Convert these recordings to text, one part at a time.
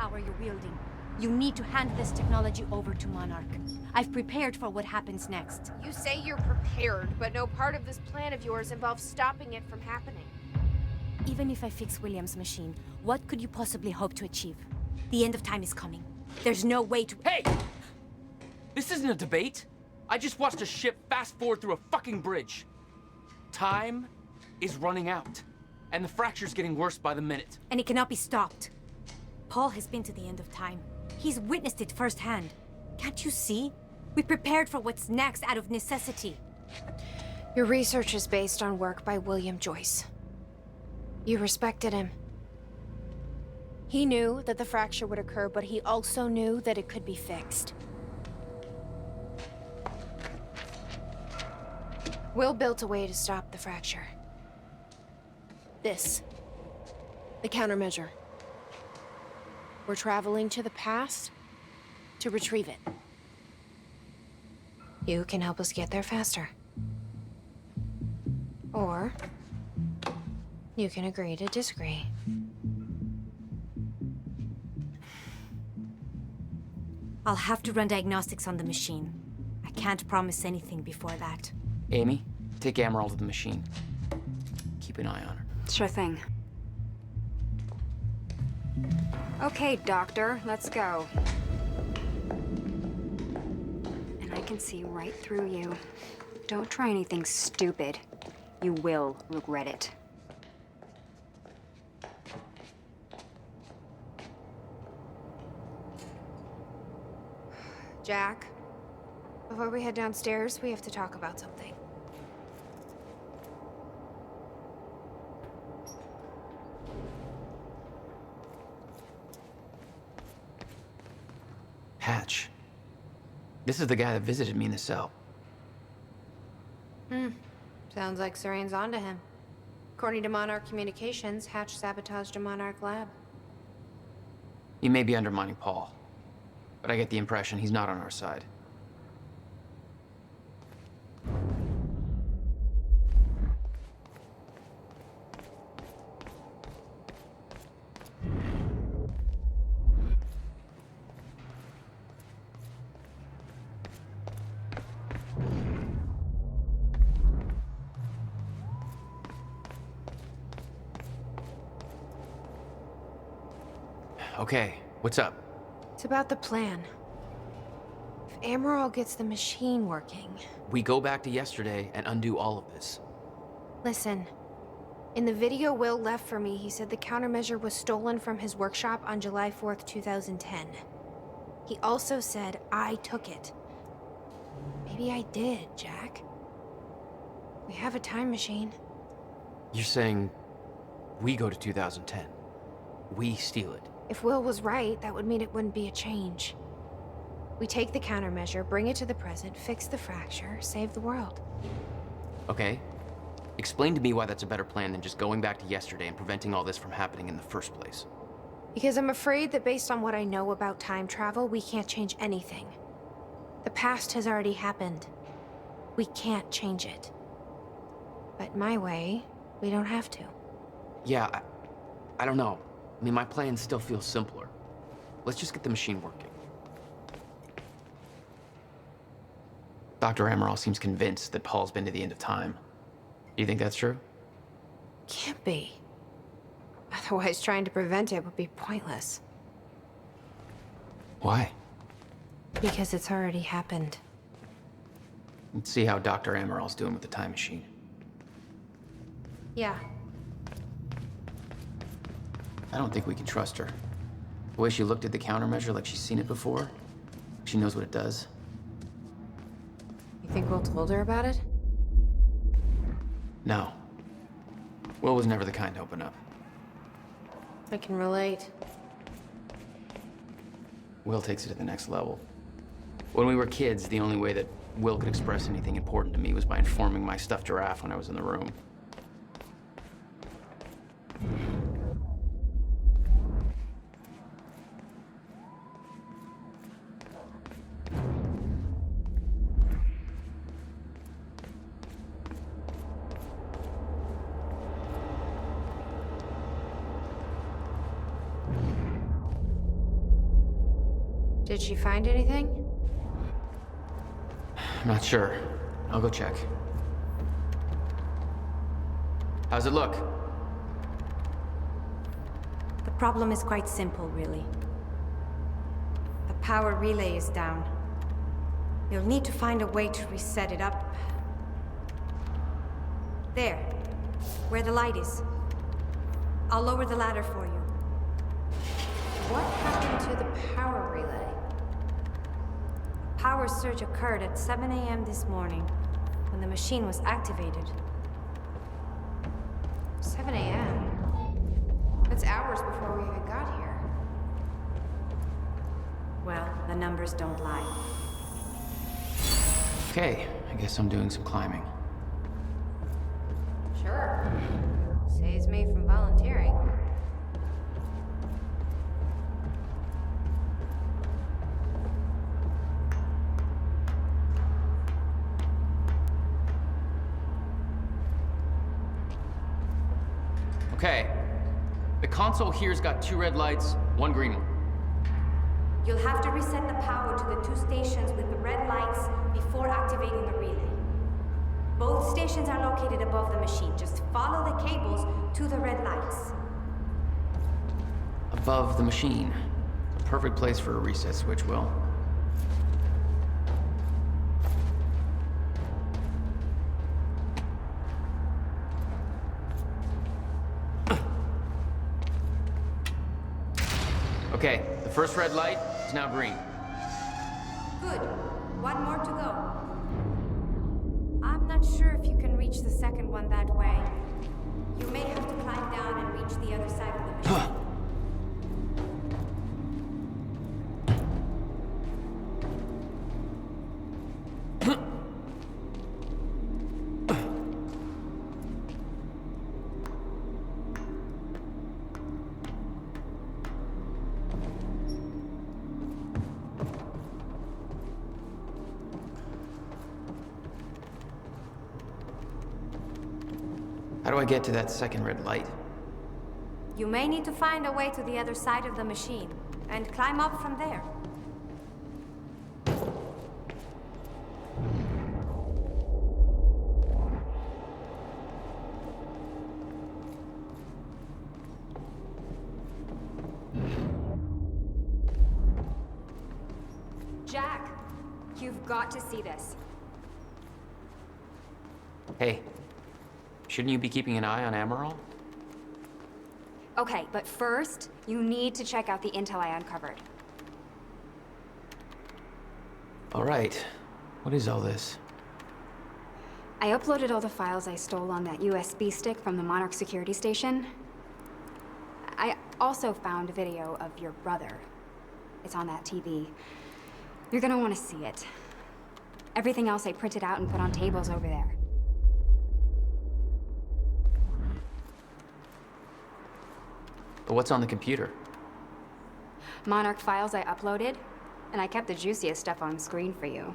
power you're wielding. You need to hand this technology over to Monarch. I've prepared for what happens next. You say you're prepared, but no part of this plan of yours involves stopping it from happening. Even if I fix William's machine, what could you possibly hope to achieve? The end of time is coming. There's no way to— Hey! This isn't a debate. I just watched a ship fast forward through a fucking bridge. Time is running out, and the fracture's getting worse by the minute. And it cannot be stopped. Paul has been to the end of time. He's witnessed it firsthand. Can't you see? We prepared for what's next out of necessity. Your research is based on work by William Joyce. You respected him. He knew that the fracture would occur, but he also knew that it could be fixed. Will built a way to stop the fracture. This. The countermeasure. We're traveling to the past to retrieve it. You can help us get there faster. Or you can agree to disagree. I'll have to run diagnostics on the machine. I can't promise anything before that. Amy, take Amaral to the machine. Keep an eye on her. Sure thing. Okay, Doctor, let's go. And I can see right through you. Don't try anything stupid. You will regret it. Jack, before we head downstairs, we have to talk about something. Hatch. This is the guy that visited me in the cell. Sounds like Serene's onto him. According to Monarch Communications, Hatch sabotaged a Monarch lab. He may be undermining Paul, but I get the impression he's not on our side. Okay, what's up? It's about the plan. If Amaral gets the machine working... We go back to yesterday and undo all of this. Listen. In the video Will left for me, he said the countermeasure was stolen from his workshop on July 4th, 2010. He also said I took it. Maybe I did, Jack. We have a time machine. You're saying we go to 2010. We steal it. If Will was right, that would mean it wouldn't be a change. We take the countermeasure, bring it to the present, fix the fracture, save the world. Okay. Explain to me why that's a better plan than just going back to yesterday and preventing all this from happening in the first place. Because I'm afraid that based on what I know about time travel, we can't change anything. The past has already happened. We can't change it. But my way, we don't have to. Yeah, I don't know. I mean, my plan still feels simpler. Let's just get the machine working. Dr. Amaral seems convinced that Paul's been to the end of time. Do you think that's true? Can't be. Otherwise, trying to prevent it would be pointless. Why? Because it's already happened. Let's see how Dr. Amaral's doing with the time machine. Yeah. I don't think we can trust her. The way she looked at the countermeasure like she's seen it before, she knows what it does. You think Will told her about it? No. Will was never the kind to open up. I can relate. Will takes it to the next level. When we were kids, the only way that Will could express anything important to me was by informing my stuffed giraffe when I was in the room. Did she find anything? I'm not sure. I'll go check. How's it look? The problem is quite simple, really. The power relay is down. You'll need to find a way to reset it up. There, where the light is. I'll lower the ladder for you. What happened to the power relay? A power surge occurred at 7 a.m. this morning, when the machine was activated. 7 a.m.? That's hours before we even got here. Well, the numbers don't lie. Okay, I guess I'm doing some climbing. Sure. Saves me from volunteering. Okay. The console here's got 2 red lights, 1 green one. You'll have to reset the power to the 2 stations with the red lights before activating the relay. Both stations are located above the machine. Just follow the cables to the red lights. Above the machine. A perfect place for a reset switch, Will. Okay, the first red light is now green. Good. 1 more to go. I'm not sure if you can reach the second one that way. You may have to climb down and reach the other side of the machine. How do I get to that second red light? You may need to find a way to the other side of the machine and climb up from there. Jack, you've got to see this. Hey, shouldn't you be keeping an eye on Amaral? Okay, but first, you need to check out the intel I uncovered. All right. What is all this? I uploaded all the files I stole on that USB stick from the Monarch security station. I also found a video of your brother. It's on that TV. You're gonna want to see it. Everything else I printed out and put on tables over there. But what's on the computer? Monarch files I uploaded, and I kept the juiciest stuff on screen for you.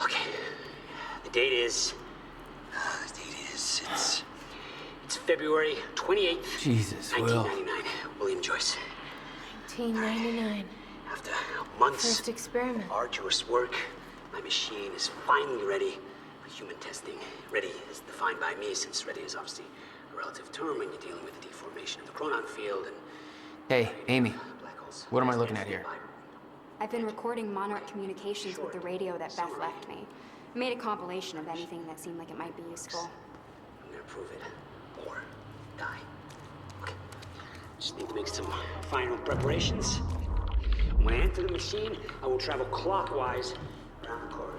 Okay, the date is, it's February 28th, Jesus, Will. 1999. William Joyce. 1999. After months First experiment. of arduous work, my machine is finally ready for human testing. Ready is defined by me, since ready is obviously a relative term when you're dealing with the deformation of the chronon field and Hey, Amy. black holes. What am I looking at here? I've been recording Monarch communications with the radio that Beth left me. I made a compilation of anything that seemed like it might be useful. I'm gonna prove it, or die. Okay. Just need to make some final preparations. When I enter the machine, I will travel clockwise around the corridor.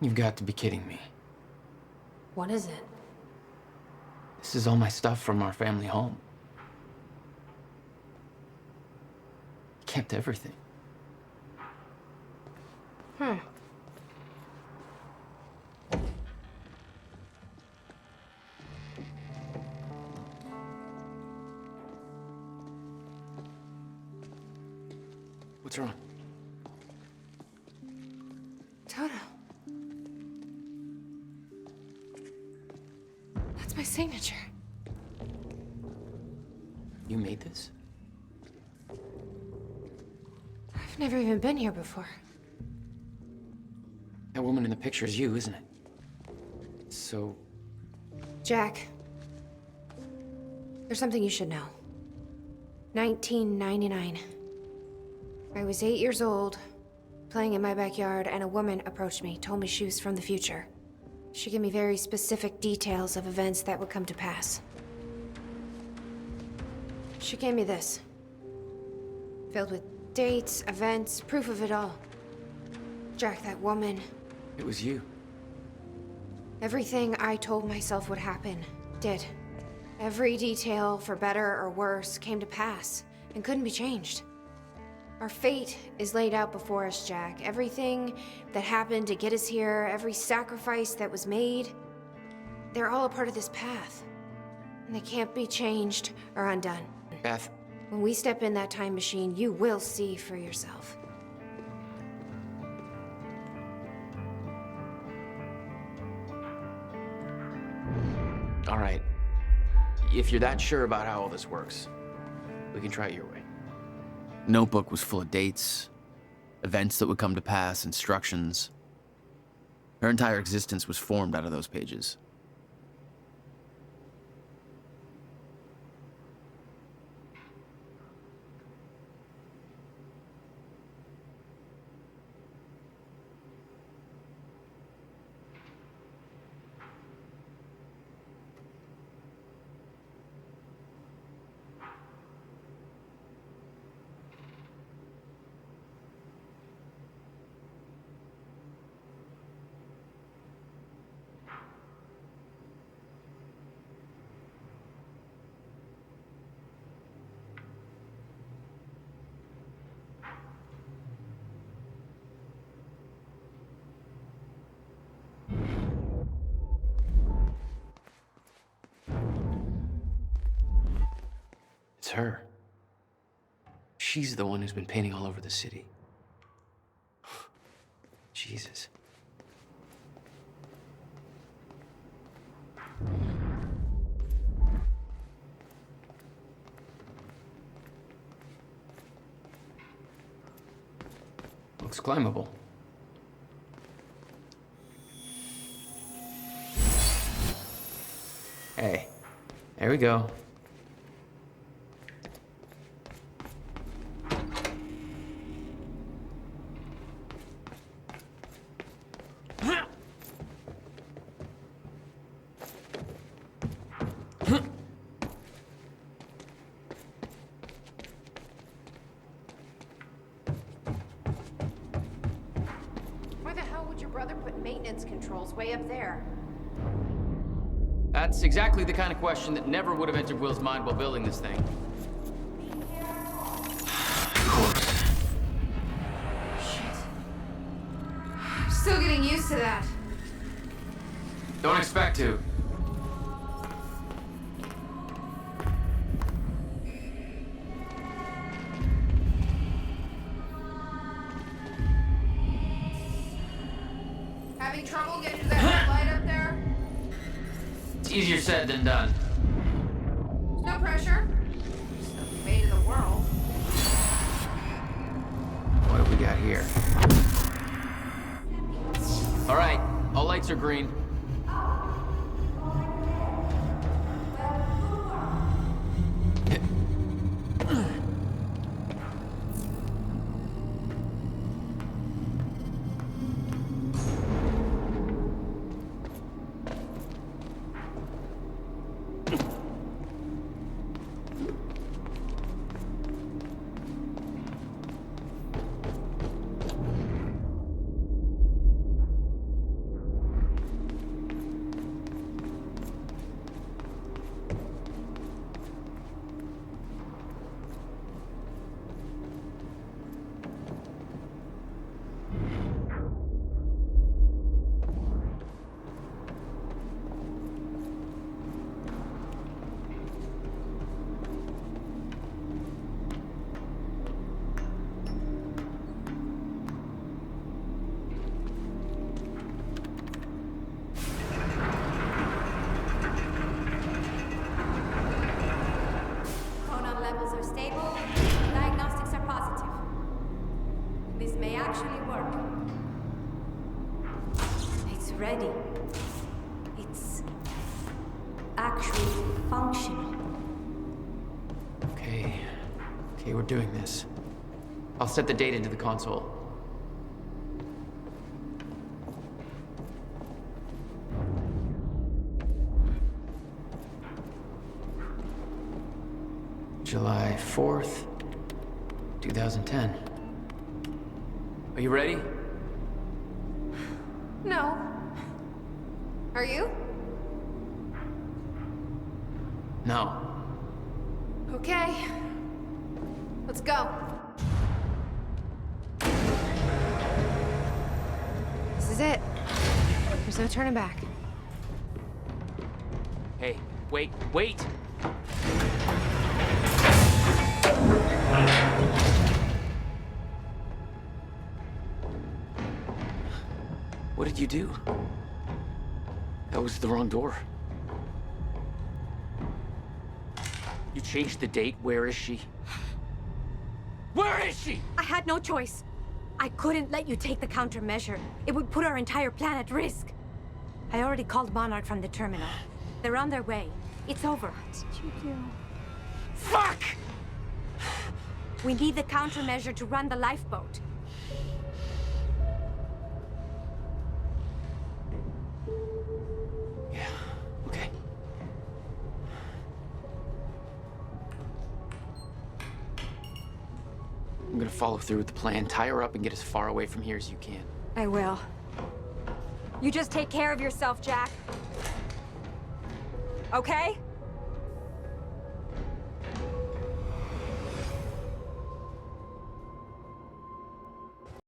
You've got to be kidding me. What is it? This is all my stuff from our family home. kept everything. What's wrong? Toto. That's my signature. You made this? I've never even been here before. That woman in the picture is you, isn't it? So, Jack, there's something you should know. 1999. I was 8 years old, playing in my backyard, and a woman approached me, told me she was from the future. She gave me very specific details of events that would come to pass. She gave me this, filled with dates, events, proof of it all. Jack, that woman, it was you. everything I told myself would happen, did. Every detail, for better or worse, came to pass and couldn't be changed. Our fate is laid out before us, Jack. Everything that happened to get us here, every sacrifice that was made, they're all a part of this path. And they can't be changed or undone. Beth, When we step in that time machine, you will see for yourself. all right. If you're that sure about how all this works, we can try it your way. Notebook was full of dates, events that would come to pass, instructions. Her entire existence was formed out of those pages. It's her. She's the one who's been painting all over the city. Jesus. Looks climbable. Hey, there we go. Why the hell would your brother put maintenance controls way up there? That's exactly the kind of question that never would have entered Will's mind while building this thing. Of course. I'm still getting used to that. Don't expect to. Having trouble getting to that red light up there? It's easier said than done. No pressure. Just the fate of the world. What do we got here? All right, all lights are green. cable, diagnostics are positive. This may actually work. It's ready. It's actually functional. Okay, we're doing this. I'll set the data into the console. July 4th, 2010. Are you ready? No. Are you? No. Okay. Let's go. This is it. There's no turning back. Hey, wait! What did you do? That was the wrong door. You changed the date. Where is she? Where is she? I had no choice. I couldn't let you take the countermeasure. It would put our entire plan at risk. I already called Monarch from the terminal. They're on their way. It's over. What did you do? Fuck! We need the countermeasure to run the lifeboat. Yeah, okay. I'm gonna follow through with the plan. Tie her up and get as far away from here as you can. I will. You just take care of yourself, Jack. Okay?